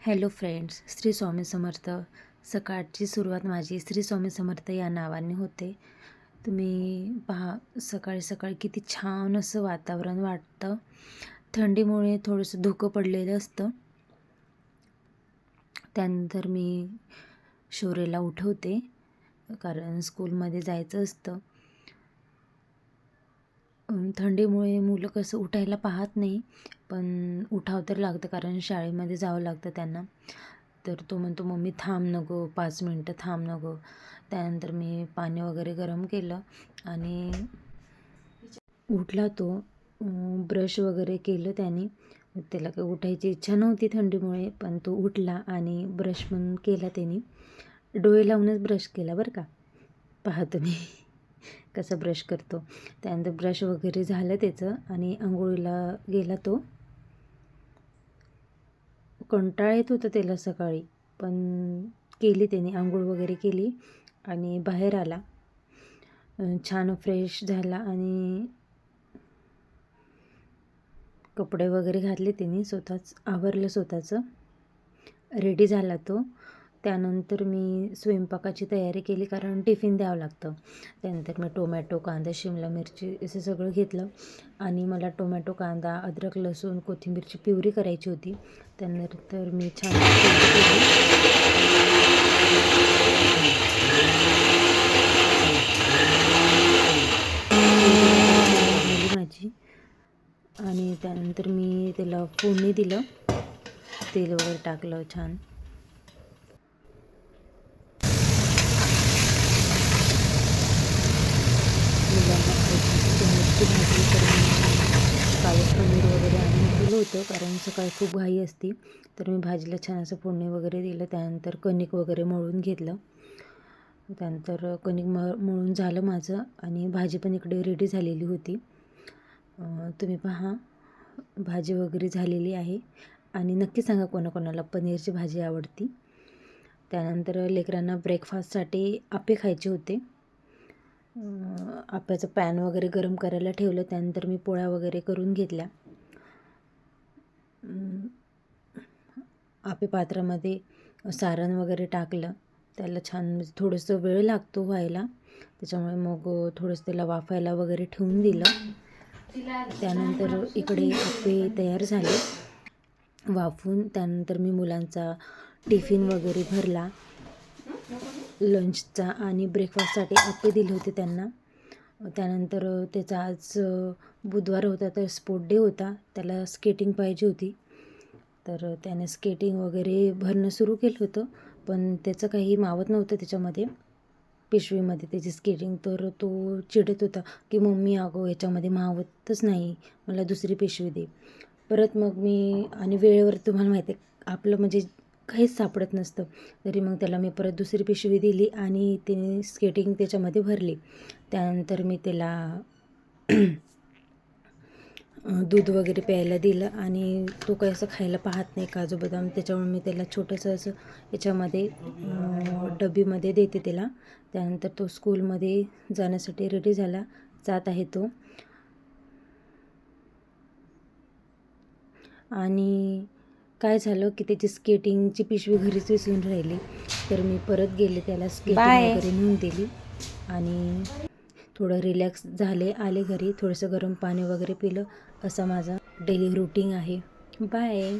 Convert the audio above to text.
Hello friends, Shri Swami Samarth. सकाळची सुरुवात माझी श्री स्वामी समर्थ या नावाने होते. तुम्ही पहा, सकाळी सकाळी किती छान असं वातावरण वाटतं. थंडीमुळे थोडंसं धुकं पडलेलं असतं. त्यानंतर मी शौर्यला उठवते, कारण स्कूलमध्ये जायचं असतं. थंडीमुळे मुलं कसं उठायला पाहत नाही, पण उठावं तर लागतं, कारण शाळेमध्ये जावं लागतं त्यांना. तर तो म्हणतो, मम्मी थांब नको, 5 मिनटं थांब नको. त्यानंतर मी पाणी वगैरे गरम केलं आणि उठला तो. ब्रश वगैरे केलं त्याने. त्याला काही उठायची इच्छा नव्हती थंडीमुळे, पण तो उठला आणि ब्रश पण केला त्याने. डोळे लावूनच ब्रश केला बरं का. पहा तुम्ही कसं ब्रश करतो. त्यानंतर ब्रश वगैरे झालं त्याचं आणि अंघोळीला गेला तो. कंटाळा येत होता त्याला सकाळी, पण केली त्याने अंघोळ वगैरे केली आणि बाहेर आला. छान फ्रेश झाला आणि कपडे वगैरे घातले त्याने, स्वतःच आवरलं, स्वतःचं रेडी झाला तो. त्यानंतर मी स्वयंपाकाची तयारी केली, कारण टिफिन द्यावं लागतं. त्यानंतर मी टोमॅटो, कांदा, शिमला मिरची असं सगळं घेतलं आणि मला टोमॅटो, कांदा, अद्रक, लसूण, कोथिंबीरची प्युरी करायची होती. त्यानंतर मी छान माझी. आणि त्यानंतर मी त्याला फोडणी दिलं, तेल वगैरे टाकलं छान. भाजी करून पालक पनीर वगैरे आणून दिलं होतं, कारण सकाळी खूप घाई असते. तर मी भाजीला छान असं फोडणी वगैरे दिलं. त्यानंतर कणिक वगैरे मळून घेतलं. त्यानंतर कणिक मळून झालं माझं आणि भाजी पण इकडे रेडी झालेली होती. तुम्ही पहा, भाजी वगैरे झालेली आहे. आणि नक्की सांगा कोणाकोणाला पनीरची भाजी आवडती. त्यानंतर लेकरांना ब्रेकफास्टसाठी आप्पे खायचे होते. आप्याचं पॅन वगैरे गरम करायला ठेवलं. त्यानंतर मी पोळ्या वगैरे करून घेतल्या. आप्पे पात्रामध्ये सारण वगैरे टाकलं. त्याला छान थोडंसं वेळ लागतो व्हायला, त्याच्यामुळे मग थोडंसं त्याला वाफायला वगैरे ठेवून दिलं. त्यानंतर इकडे आप्पे तयार झाले वाफून. त्यानंतर मी मुलांचा टिफिन वगैरे भरला लंचचा, आणि ब्रेकफास्टसाठी आप्पे दिले होते त्यांना. त्यानंतर त्याचा आज बुधवार होता, तर स्पोर्ट डे होता. त्याला स्केटिंग पाहिजे होती, तर त्याने स्केटिंग वगैरे भरणं सुरू केलं होतं, पण त्याचं काही मावत नव्हतं त्याच्यामध्ये, पिशवीमध्ये त्याची स्केटिंग. तर तो चिडत होता की मम्मी अगो याच्यामध्ये मावतच नाही, मला दुसरी पिशवी दे. परत मग मी, आणि वेळेवर तुम्हाला माहिती आहे आपलं म्हणजे काहीच सापडत नसतं, तरी मग त्याला मी परत दुसरी पिशवी दिली आणि तिने स्केटिंग त्याच्यामध्ये भरली. त्यानंतर मी त्याला दूध वगैरे प्यायला दिलं, आणि तो काही असं खायला पाहत नाही काजू बदाम, त्याच्यामुळे मी त्याला छोटंसं असं याच्यामध्ये डब्बीमध्ये देते त्याला. त्यानंतर तो स्कूलमध्ये जाण्यासाठी रेडी झाला, जात आहे तो. आणि काय झालं की त्याची स्केटिंगची पिशवी घरीच विसरून राहिली, तर मी परत गेले, त्याला स्केटिंग वगैरे नेऊन दिली आणि थोडं रिलॅक्स झाले. आले घरी, थोडंसं गरम पाणी वगैरे पिलं. असा माझा डेली रूटीन आहे. बाय.